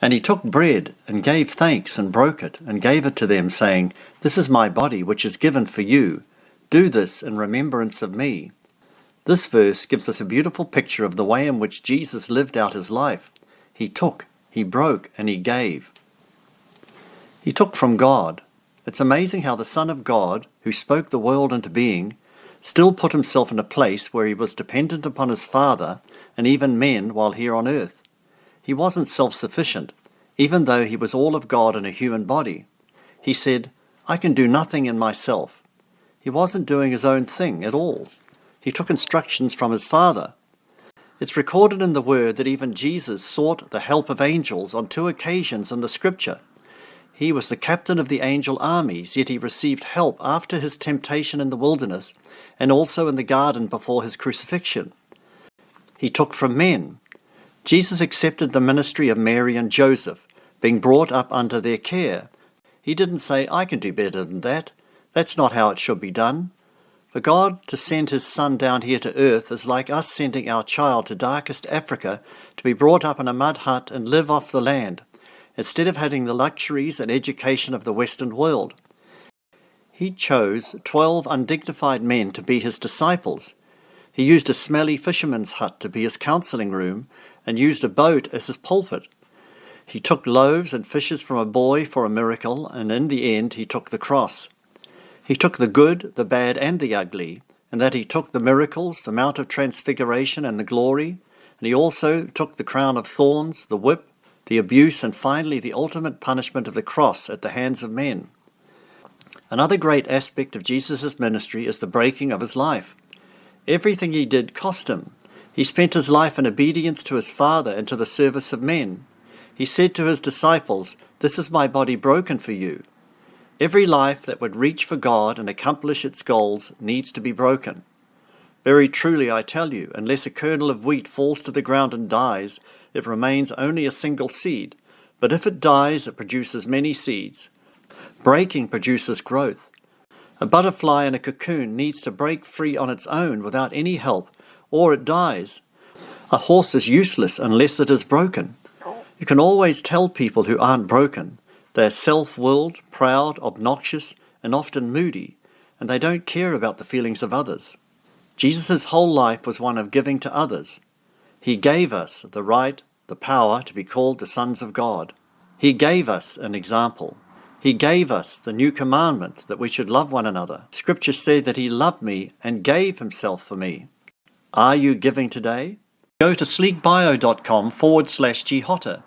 And he took bread and gave thanks and broke it and gave it to them, saying, "This is my body, which is given for you. Do this in remembrance of me." This verse gives us a beautiful picture of the way in which Jesus lived out his life. He took, he broke, and he gave. He took from God. It's amazing how the Son of God, who spoke the world into being, still put himself in a place where he was dependent upon his Father and even men while here on earth. He wasn't self-sufficient, even though he was all of God in a human body. He said, "I can do nothing in myself." He wasn't doing his own thing at all. He took instructions from his Father. It's recorded in the Word that even Jesus sought the help of angels on 2 occasions in the Scripture. He was the captain of the angel armies, yet he received help after his temptation in the wilderness and also in the garden before his crucifixion. He took from men. Jesus accepted the ministry of Mary and Joseph, being brought up under their care. He didn't say, "I can do better than that. That's not how it should be done." For God to send his Son down here to earth is like us sending our child to darkest Africa to be brought up in a mud hut and live off the land, instead of having the luxuries and education of the Western world. He chose 12 undignified men to be his disciples. He used a smelly fisherman's hut to be his counseling room and used a boat as his pulpit. He took loaves and fishes from a boy for a miracle, and in the end he took the cross. He took the good, the bad, and the ugly, and that he took the miracles, the Mount of Transfiguration, and the glory, and he also took the crown of thorns, the whip, the abuse, and finally the ultimate punishment of the cross at the hands of men. Another great aspect of Jesus' ministry is the breaking of his life. Everything he did cost him. He spent his life in obedience to his Father and to the service of men. He said to his disciples, "This is my body broken for you." Every life that would reach for God and accomplish its goals needs to be broken. Very truly, I tell you, unless a kernel of wheat falls to the ground and dies, it remains only a single seed. But if it dies, it produces many seeds. Breaking produces growth. A butterfly in a cocoon needs to break free on its own without any help, or it dies. A horse is useless unless it is broken. You can always tell people who aren't broken. They are self-willed, proud, obnoxious, and often moody, and they don't care about the feelings of others. Jesus' whole life was one of giving to others. He gave us the right, the power to be called the sons of God. He gave us an example. He gave us the new commandment that we should love one another. Scripture said that he loved me and gave himself for me. Are you giving today? Go to sleekbio.com/G Hotter